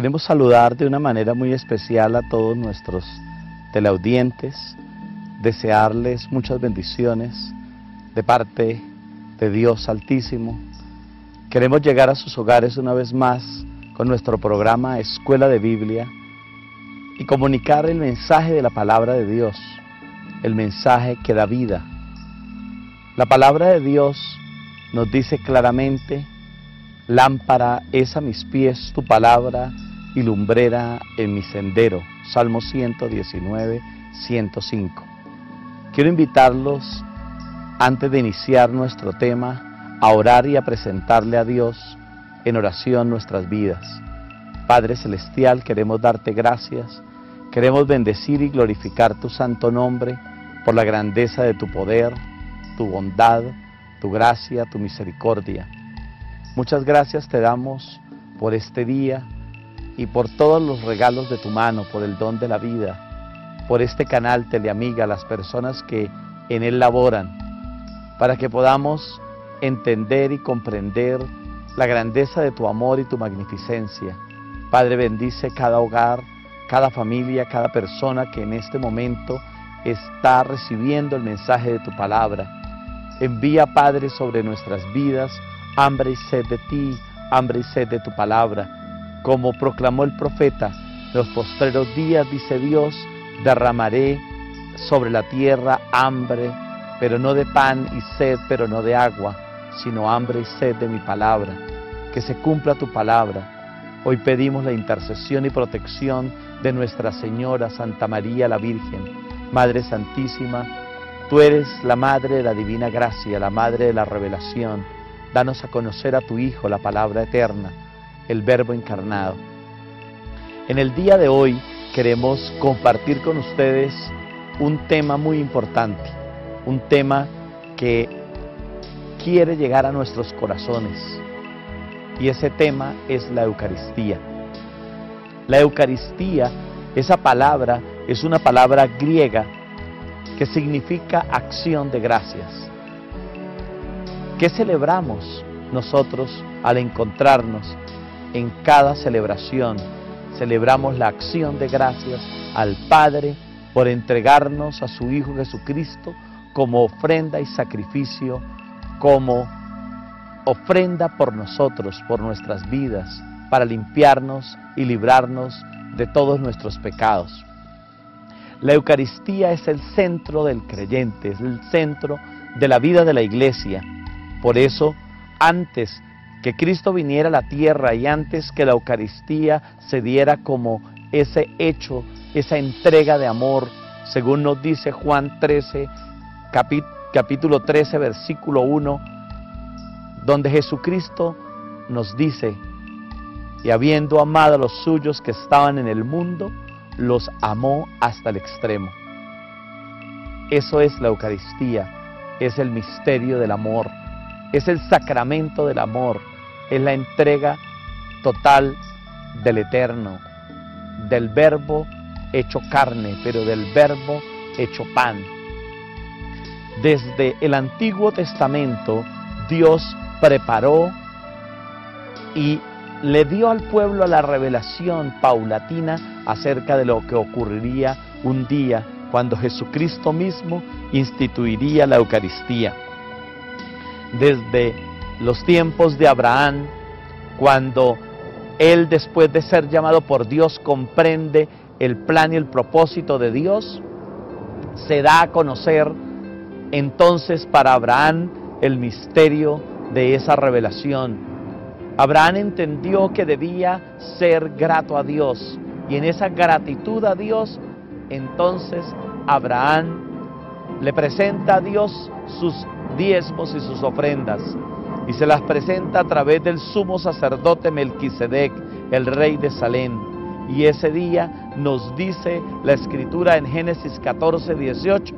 Queremos saludar de una manera muy especial a todos nuestros teleaudientes, desearles muchas bendiciones de parte de Dios Altísimo. Queremos llegar a sus hogares una vez más con nuestro programa Escuela de Biblia y comunicar el mensaje de la palabra de Dios, el mensaje que da vida. La palabra de Dios nos dice claramente: lámpara es a mis pies tu palabra y lumbrera en mi sendero. Salmo 119, 105. Quiero invitarlos, antes de iniciar nuestro tema, a orar y a presentarle a Dios en oración nuestras vidas. Padre Celestial, queremos darte gracias, queremos bendecir y glorificar tu santo nombre por la grandeza de tu poder, tu bondad, tu gracia, tu misericordia. Muchas gracias te damos por este día y por todos los regalos de tu mano, por el don de la vida, por este canal Teleamiga, las personas que en él laboran, para que podamos entender y comprender la grandeza de tu amor y tu magnificencia. Padre, bendice cada hogar, cada familia, cada persona que en este momento está recibiendo el mensaje de tu palabra. Envía, Padre, sobre nuestras vidas hambre y sed de ti, hambre y sed de tu palabra. Como proclamó el profeta, en los postreros días, dice Dios, derramaré sobre la tierra hambre, pero no de pan, y sed, pero no de agua, sino hambre y sed de mi palabra. Que se cumpla tu palabra. Hoy pedimos la intercesión y protección de Nuestra Señora Santa María la Virgen, Madre Santísima. Tú eres la Madre de la Divina Gracia, la Madre de la Revelación. Danos a conocer a tu Hijo, la palabra eterna, el Verbo encarnado. En el día de hoy queremos compartir con ustedes un tema muy importante, un tema que quiere llegar a nuestros corazones, y ese tema es la Eucaristía. La Eucaristía, esa palabra, es una palabra griega que significa acción de gracias. ¿Qué celebramos nosotros al encontrarnos en cada celebración? Celebramos la acción de gracias al Padre por entregarnos a su Hijo Jesucristo como ofrenda y sacrificio, como ofrenda por nosotros, por nuestras vidas, para limpiarnos y librarnos de todos nuestros pecados. La Eucaristía es el centro del creyente, es el centro de la vida de la Iglesia. Por eso, antes que Cristo viniera a la tierra y antes que la Eucaristía se diera como ese hecho, esa entrega de amor, según nos dice Juan 13, capítulo 13, versículo 1, donde Jesucristo nos dice: y habiendo amado a los suyos que estaban en el mundo, los amó hasta el extremo. Eso es la Eucaristía, es el misterio del amor, es el sacramento del amor, es la entrega total del Eterno, del Verbo hecho carne, pero del Verbo hecho pan. Desde el Antiguo Testamento, Dios preparó y le dio al pueblo la revelación paulatina acerca de lo que ocurriría un día cuando Jesucristo mismo instituiría la Eucaristía. Desde los tiempos de Abraham, cuando él, después de ser llamado por Dios, comprende el plan y el propósito de Dios, se da a conocer entonces para Abraham el misterio de esa revelación. Abraham entendió que debía ser grato a Dios, y en esa gratitud a Dios, entonces Abraham le presenta a Dios sus diezmos y sus ofrendas, y se las presenta a través del sumo sacerdote Melquisedec, el rey de Salem. Y ese día nos dice la Escritura en Génesis 14, 18,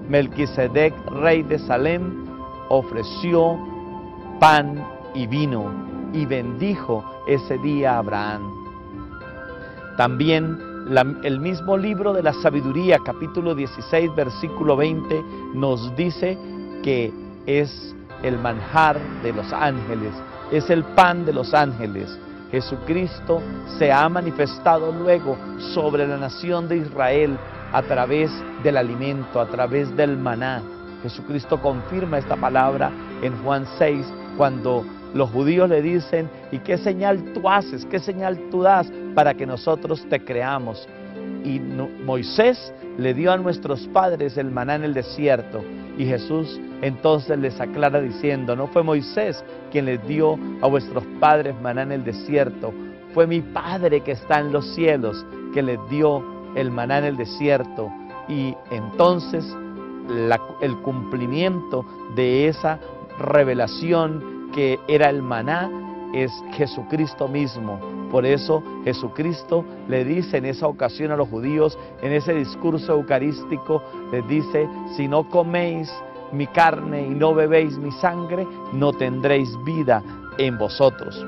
Melquisedec, rey de Salem, ofreció pan y vino, y bendijo ese día a Abraham. También el mismo libro de la sabiduría, capítulo 16, versículo 20, nos dice que es el manjar de los ángeles, es el pan de los ángeles, Jesucristo se ha manifestado luego sobre la nación de Israel a través del alimento, a través del maná. Jesucristo confirma esta palabra en Juan 6, cuando los judíos le dicen: ¿y qué señal tú haces? ¿Qué señal tú das para que nosotros te creamos? Y Moisés le dio a nuestros padres el maná en el desierto. Y Jesús entonces les aclara diciendo: no fue Moisés quien les dio a vuestros padres maná en el desierto, fue mi Padre que está en los cielos que les dio el maná en el desierto. Y entonces el cumplimiento de esa revelación que era el maná es Jesucristo mismo. Por eso Jesucristo le dice en esa ocasión a los judíos, en ese discurso eucarístico, les dice: si no coméis mi carne y no bebéis mi sangre, no tendréis vida en vosotros.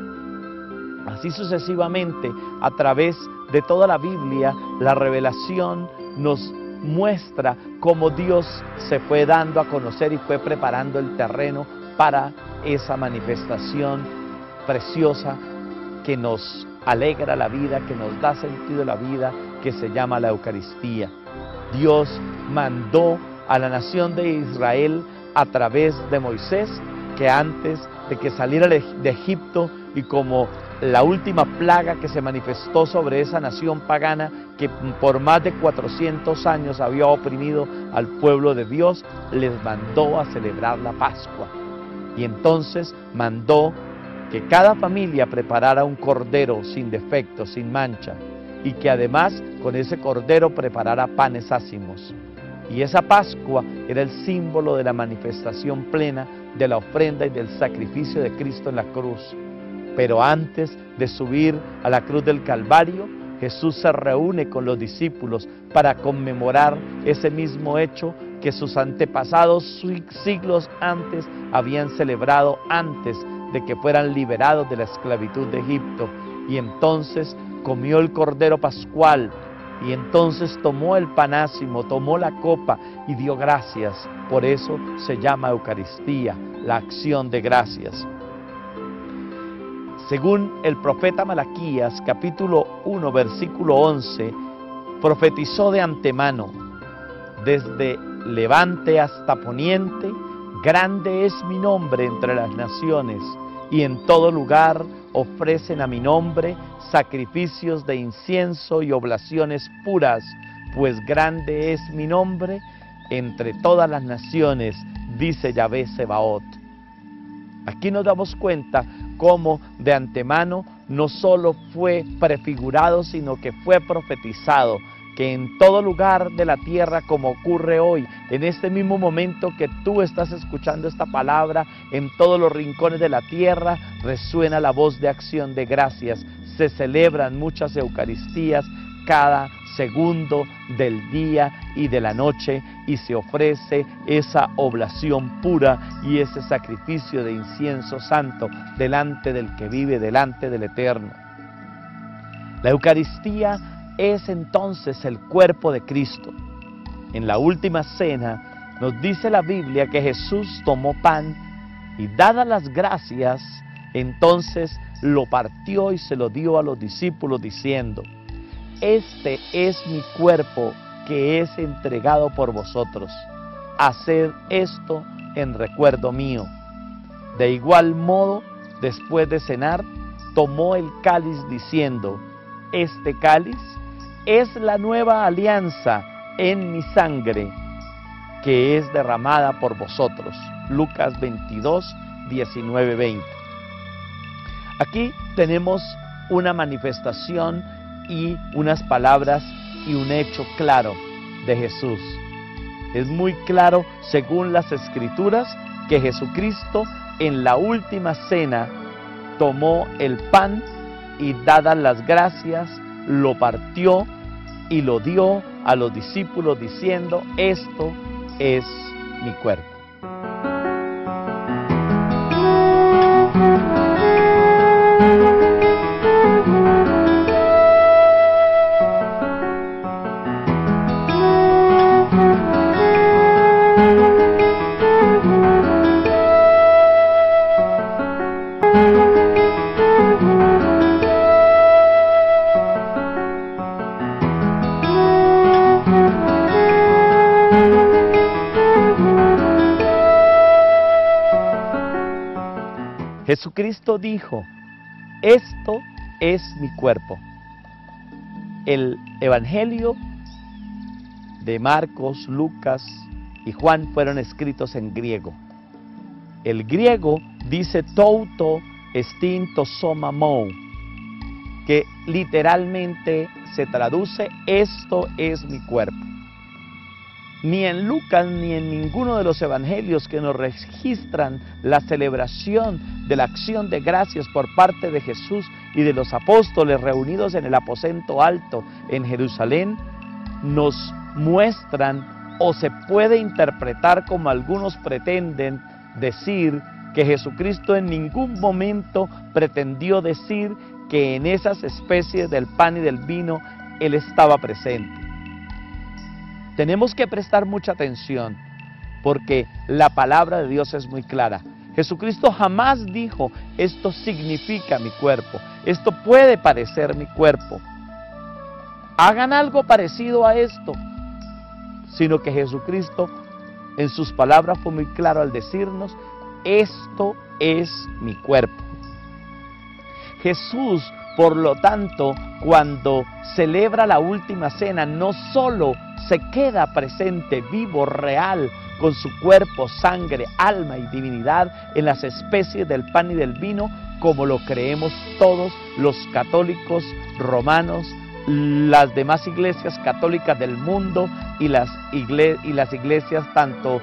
Así sucesivamente, a través de toda la Biblia, la revelación nos muestra cómo Dios se fue dando a conocer y fue preparando el terreno para esa manifestación preciosa que nos alegra la vida, que nos da sentido a la vida, que se llama la Eucaristía. Dios mandó a la nación de Israel a través de Moisés que antes de que saliera de Egipto, y como la última plaga que se manifestó sobre esa nación pagana que por más de 400 años había oprimido al pueblo de Dios, les mandó a celebrar la Pascua. Y entonces mandó que cada familia preparara un cordero sin defecto, sin mancha, y que además con ese cordero preparara panes ácimos. Y esa Pascua era el símbolo de la manifestación plena de la ofrenda y del sacrificio de Cristo en la cruz. Pero antes de subir a la cruz del Calvario, Jesús se reúne con los discípulos para conmemorar ese mismo hecho que sus antepasados siglos antes habían celebrado antes de que fueran liberados de la esclavitud de Egipto. Y entonces comió el cordero pascual, y entonces tomó el panásimo, tomó la copa y dio gracias. Por eso se llama Eucaristía, la acción de gracias. Según el profeta Malaquías, capítulo 1, versículo 11, profetizó de antemano: desde levante hasta poniente, grande es mi nombre entre las naciones, y en todo lugar ofrecen a mi nombre sacrificios de incienso y oblaciones puras, pues grande es mi nombre entre todas las naciones, dice Yahvé Sebaot. Aquí nos damos cuenta cómo de antemano no solo fue prefigurado, sino que fue profetizado, que en todo lugar de la tierra, como ocurre hoy, en este mismo momento que tú estás escuchando esta palabra, en todos los rincones de la tierra resuena la voz de acción de gracias. Se celebran muchas Eucaristías cada segundo del día y de la noche, y se ofrece esa oblación pura y ese sacrificio de incienso santo delante del que vive, delante del Eterno. La Eucaristía es entonces el cuerpo de Cristo. En la última cena nos dice la Biblia que Jesús tomó pan y, dadas las gracias, entonces lo partió y se lo dio a los discípulos diciendo: este es mi cuerpo que es entregado por vosotros. Haced esto en recuerdo mío. De igual modo, después de cenar, tomó el cáliz diciendo: este cáliz es la nueva alianza en mi sangre, que es derramada por vosotros. Lucas 22, 19, 20. Aquí tenemos una manifestación y unas palabras y un hecho claro de Jesús. Es muy claro, según las Escrituras, que Jesucristo en la última cena tomó el pan y, dadas las gracias, lo partió y lo dio a los discípulos diciendo: esto es mi cuerpo. Jesucristo dijo, esto es mi cuerpo. El Evangelio de Marcos, Lucas y Juan fueron escritos en griego. El griego dice touto estin to soma mou, que literalmente se traduce, esto es mi cuerpo. Ni en Lucas ni en ninguno de los evangelios que nos registran la celebración de la acción de gracias por parte de Jesús y de los apóstoles reunidos en el aposento alto en Jerusalén, nos muestran o se puede interpretar como algunos pretenden decir que Jesucristo en ningún momento pretendió decir que en esas especies del pan y del vino Él estaba presente. Tenemos que prestar mucha atención porque la palabra de Dios es muy clara. Jesucristo jamás dijo, esto significa mi cuerpo, esto puede parecer mi cuerpo. Hagan algo parecido a esto, sino que Jesucristo en sus palabras fue muy claro al decirnos, esto es mi cuerpo. Jesús, por lo tanto, cuando celebra la última cena, no solo se queda presente, vivo, real, con su cuerpo, sangre, alma y divinidad en las especies del pan y del vino, como lo creemos todos los católicos romanos, las demás iglesias católicas del mundo y las iglesias tanto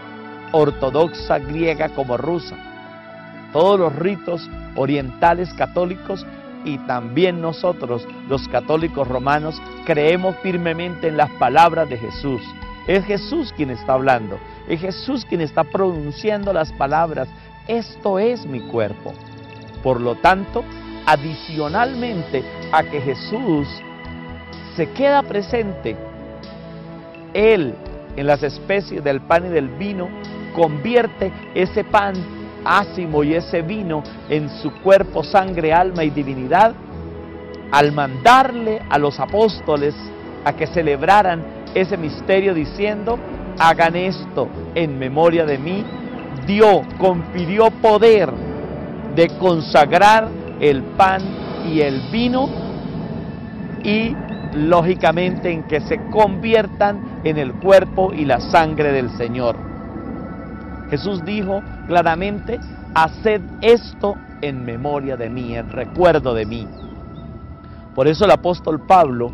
ortodoxa, griega como rusa. Todos los ritos orientales católicos y también nosotros, los católicos romanos, creemos firmemente en las palabras de Jesús. Es Jesús quien está hablando, es Jesús quien está pronunciando las palabras, esto es mi cuerpo. Por lo tanto, adicionalmente a que Jesús se queda presente, Él en las especies del pan y del vino, convierte ese pan ácimo y ese vino en su cuerpo, sangre, alma y divinidad, al mandarle a los apóstoles a que celebraran ese misterio diciendo, hagan esto en memoria de mí, confirió poder de consagrar el pan y el vino y lógicamente en que se conviertan en el cuerpo y la sangre del Señor. Jesús dijo claramente, haced esto en memoria de mí, en recuerdo de mí. Por eso el apóstol Pablo,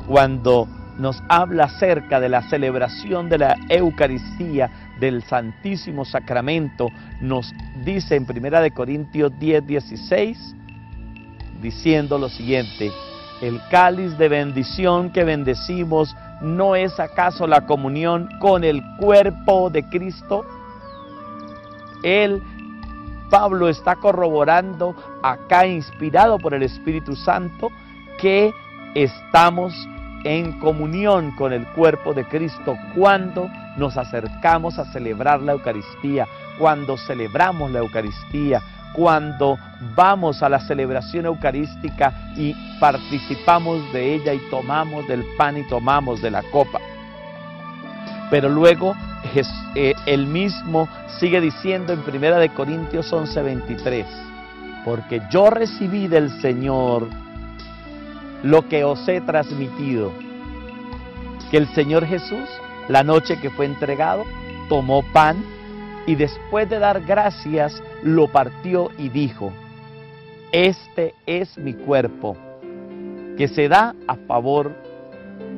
cuando nos habla acerca de la celebración de la Eucaristía, del Santísimo Sacramento, nos dice en 1 Corintios 10:16, diciendo lo siguiente, el cáliz de bendición que bendecimos, ¿no es acaso la comunión con el cuerpo de Cristo? Pablo está corroborando acá, inspirado por el Espíritu Santo, que estamos en comunión con el cuerpo de Cristo cuando nos acercamos a celebrar la Eucaristía, cuando celebramos la Eucaristía, cuando vamos a la celebración eucarística y participamos de ella y tomamos del pan y tomamos de la copa. Pero luego él mismo sigue diciendo en 1 Corintios 11:23, porque yo recibí del Señor lo que os he transmitido, que el Señor Jesús, la noche que fue entregado, tomó pan y después de dar gracias, lo partió y dijo, este es mi cuerpo, que se da a favor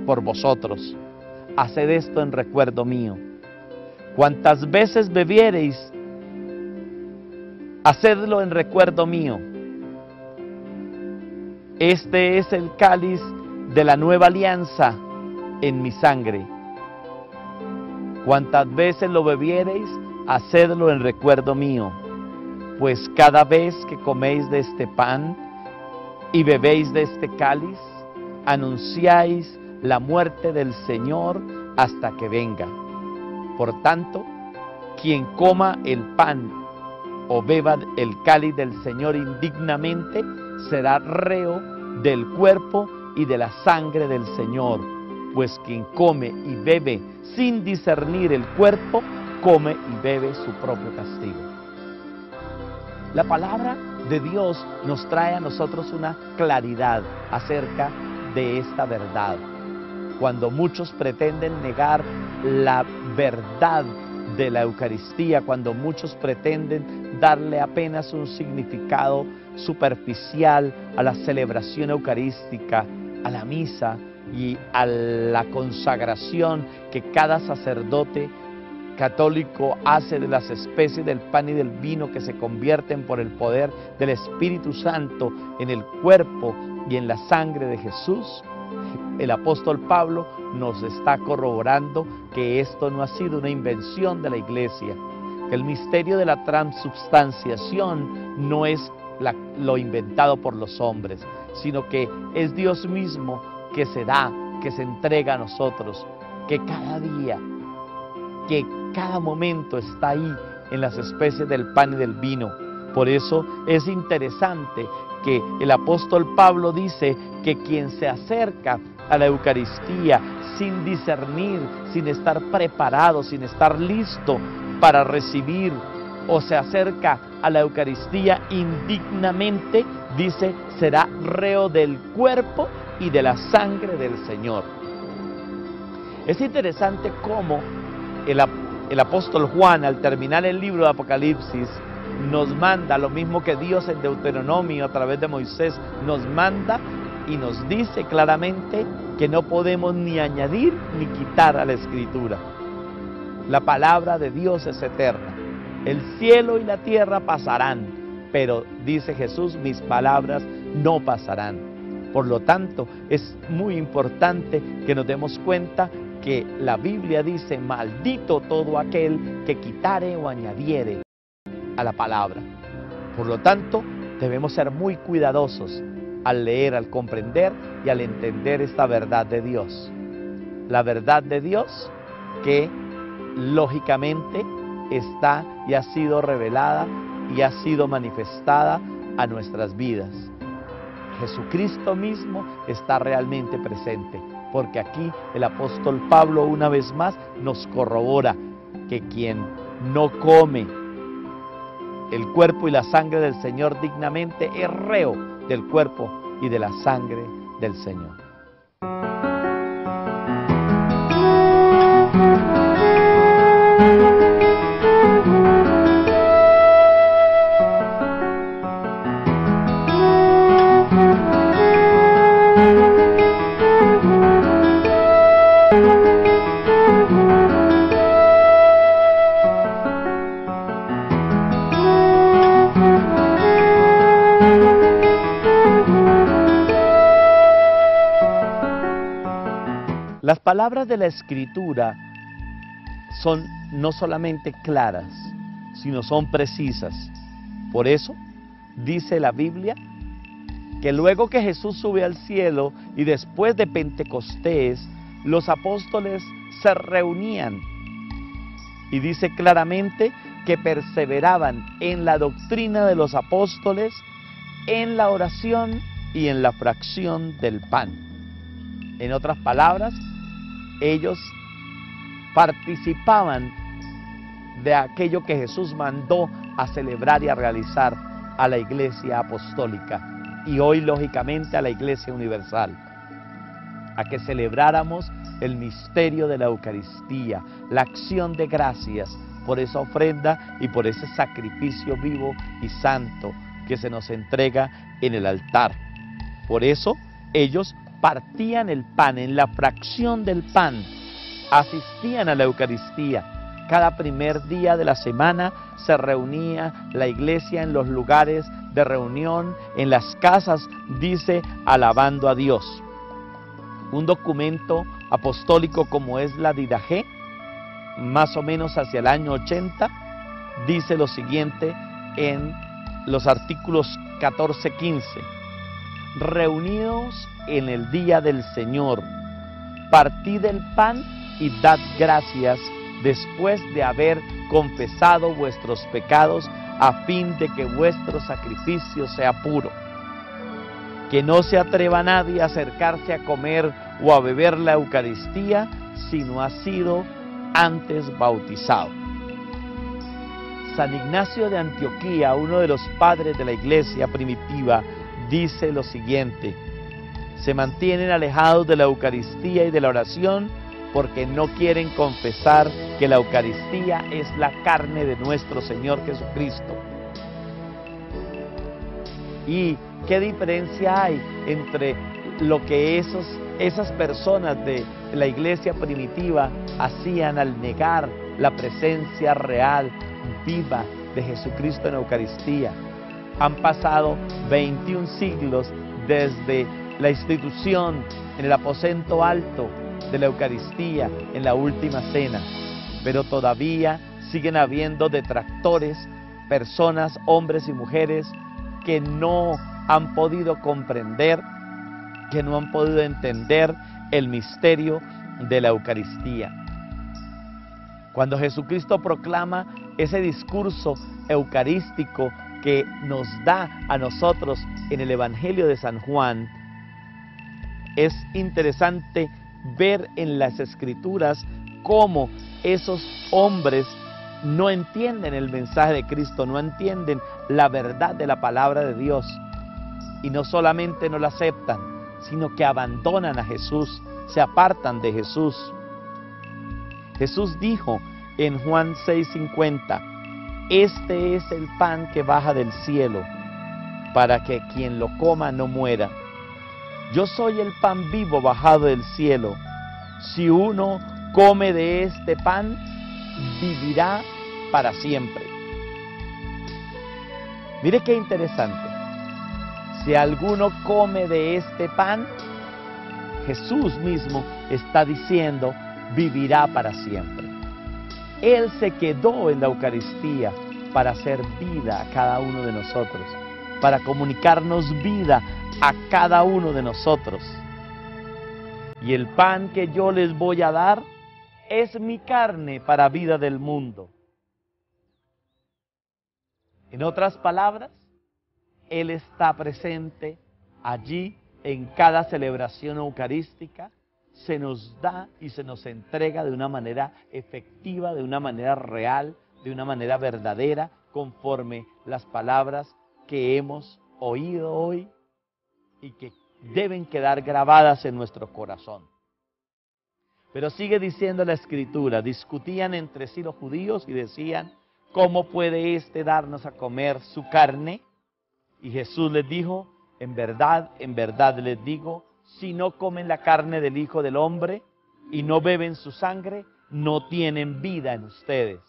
por vosotros. Haced esto en recuerdo mío. Cuantas veces bebiereis, hacedlo en recuerdo mío. Este es el cáliz de la nueva alianza en mi sangre. Cuantas veces lo bebiereis, hacedlo en recuerdo mío. Pues cada vez que coméis de este pan y bebéis de este cáliz, anunciáis la muerte del Señor hasta que venga. Por tanto, quien coma el pan o beba el cáliz del Señor indignamente, será reo del cuerpo y de la sangre del Señor. Pues quien come y bebe sin discernir el cuerpo, come y bebe su propio castigo. La palabra de Dios nos trae a nosotros una claridad acerca de esta verdad. Cuando muchos pretenden negar la verdad de la Eucaristía, cuando muchos pretenden darle apenas un significado superficial a la celebración eucarística, a la misa y a la consagración que cada sacerdote católico hace de las especies del pan y del vino que se convierten por el poder del Espíritu Santo en el cuerpo y en la sangre de Jesús, el apóstol Pablo nos está corroborando que esto no ha sido una invención de la Iglesia, que el misterio de la transubstanciación no es lo inventado por los hombres, sino que es Dios mismo que se da, que se entrega a nosotros, que cada día, que cada momento está ahí en las especies del pan y del vino. Por eso es interesante que el apóstol Pablo dice que quien se acerca a la Eucaristía sin discernir, sin estar preparado, sin estar listo para recibir, o se acerca a la Eucaristía indignamente, dice, será reo del cuerpo y de la sangre del Señor. Es interesante cómo el apóstol Juan, al terminar el libro de Apocalipsis, nos manda, lo mismo que Dios en Deuteronomio a través de Moisés, nos manda y nos dice claramente que no podemos ni añadir ni quitar a la Escritura. La palabra de Dios es eterna. El cielo y la tierra pasarán, pero dice Jesús, mis palabras no pasarán. Por lo tanto, es muy importante que nos demos cuenta que la Biblia dice, maldito todo aquel que quitare o añadiere a la palabra. Por lo tanto, debemos ser muy cuidadosos al leer, al comprender y al entender esta verdad de Dios. La verdad de Dios que lógicamente está y ha sido revelada y ha sido manifestada a nuestras vidas. Jesucristo mismo está realmente presente, porque aquí el apóstol Pablo una vez más nos corrobora que quien no come el cuerpo y la sangre del Señor dignamente es reo del cuerpo y de la sangre del Señor. Las palabras de la Escritura son no solamente claras, sino son precisas. Por eso dice la Biblia que luego que Jesús sube al cielo y después de Pentecostés, los apóstoles se reunían y dice claramente que perseveraban en la doctrina de los apóstoles, en la oración y en la fracción del pan. En otras palabras, ellos participaban de aquello que Jesús mandó a celebrar y a realizar a la Iglesia Apostólica y hoy lógicamente a la Iglesia Universal, a que celebráramos el misterio de la Eucaristía, la acción de gracias por esa ofrenda y por ese sacrificio vivo y santo que se nos entrega en el altar. Por eso ellos partían el pan, en la fracción del pan, asistían a la Eucaristía. Cada primer día de la semana se reunía la iglesia en los lugares de reunión, en las casas, dice, alabando a Dios. Un documento apostólico como es la Didache, más o menos hacia el año 80, dice lo siguiente en los artículos 14-15. Reunidos en el día del Señor, partid el pan y dad gracias después de haber confesado vuestros pecados, a fin de que vuestro sacrificio sea puro. Que no se atreva nadie a acercarse a comer o a beber la Eucaristía si no ha sido antes bautizado. San Ignacio de Antioquía, uno de los padres de la iglesia primitiva, dice lo siguiente: se mantienen alejados de la Eucaristía y de la oración porque no quieren confesar que la Eucaristía es la carne de nuestro Señor Jesucristo. ¿Y qué diferencia hay entre lo que esas personas de la iglesia primitiva hacían al negar la presencia real, viva de Jesucristo en la Eucaristía? Han pasado 21 siglos desde la institución en el aposento alto de la Eucaristía en la última cena, pero todavía siguen habiendo detractores, personas, hombres y mujeres que no han podido comprender, que no han podido entender el misterio de la Eucaristía. Cuando Jesucristo proclama ese discurso eucarístico que nos da a nosotros en el Evangelio de San Juan, es interesante ver en las Escrituras cómo esos hombres no entienden el mensaje de Cristo, no entienden la verdad de la palabra de Dios, y no solamente no la aceptan, sino que abandonan a Jesús, se apartan de Jesús. Jesús dijo en Juan 6:50, este es el pan que baja del cielo, para que quien lo coma no muera. Yo soy el pan vivo bajado del cielo. Si uno come de este pan, vivirá para siempre. Mire qué interesante. Si alguno come de este pan, Jesús mismo está diciendo, vivirá para siempre. Él se quedó en la Eucaristía para hacer vida a cada uno de nosotros, para comunicarnos vida a cada uno de nosotros. Y el pan que yo les voy a dar es mi carne para vida del mundo. En otras palabras, Él está presente allí en cada celebración eucarística, se nos da y se nos entrega de una manera efectiva, de una manera real, de una manera verdadera, conforme las palabras que hemos oído hoy y que deben quedar grabadas en nuestro corazón. Pero sigue diciendo la Escritura, discutían entre sí los judíos y decían, ¿cómo puede éste darnos a comer su carne? Y Jesús les dijo, en verdad les digo, si no comen la carne del Hijo del Hombre y no beben su sangre, no tienen vida en ustedes.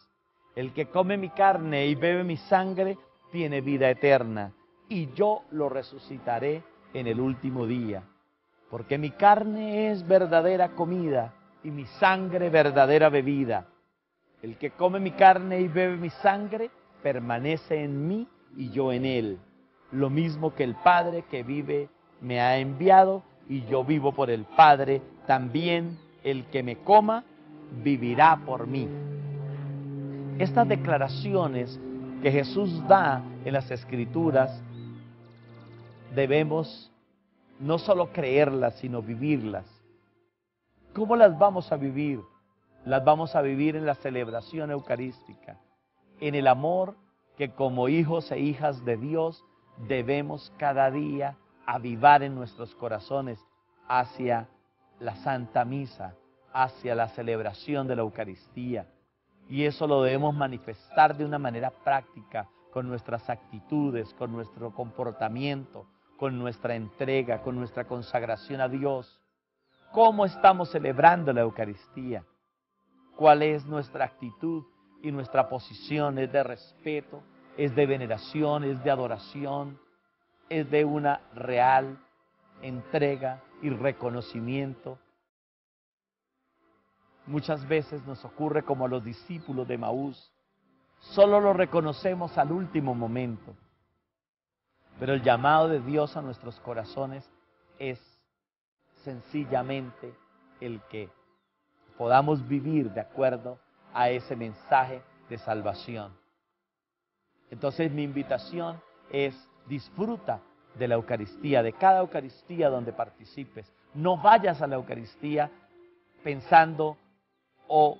El que come mi carne y bebe mi sangre, tiene vida eterna, y yo lo resucitaré en el último día. Porque mi carne es verdadera comida, y mi sangre verdadera bebida. El que come mi carne y bebe mi sangre, permanece en mí y yo en él. Lo mismo que el Padre que vive me ha enviado, y yo vivo por el Padre, también el que me coma vivirá por mí. Estas declaraciones que Jesús da en las Escrituras, debemos no solo creerlas, sino vivirlas. ¿Cómo las vamos a vivir? Las vamos a vivir en la celebración eucarística, en el amor que como hijos e hijas de Dios debemos cada día avivar en nuestros corazones hacia la Santa Misa, hacia la celebración de la Eucaristía. Y eso lo debemos manifestar de una manera práctica, con nuestras actitudes, con nuestro comportamiento, con nuestra entrega, con nuestra consagración a Dios. ¿Cómo estamos celebrando la Eucaristía? ¿Cuál es nuestra actitud y nuestra posición? ¿Es de respeto? ¿Es de veneración? ¿Es de adoración? ¿Es de una real entrega y reconocimiento? Muchas veces nos ocurre como a los discípulos de Emaús, solo lo reconocemos al último momento. Pero el llamado de Dios a nuestros corazones es sencillamente el que podamos vivir de acuerdo a ese mensaje de salvación. Entonces mi invitación es: disfruta de la Eucaristía, de cada Eucaristía donde participes. No vayas a la Eucaristía pensando o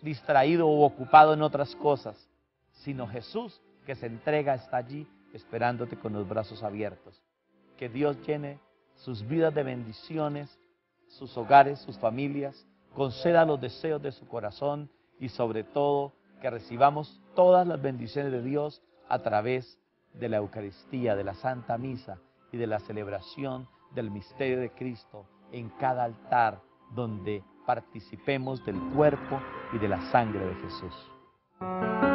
distraído o ocupado en otras cosas, sino Jesús, que se entrega, está allí esperándote con los brazos abiertos. Que Dios llene sus vidas de bendiciones, sus hogares, sus familias, conceda los deseos de su corazón y sobre todo que recibamos todas las bendiciones de Dios a través de la Eucaristía, de la Santa Misa y de la celebración del misterio de Cristo en cada altar donde participemos del cuerpo y de la sangre de Jesús.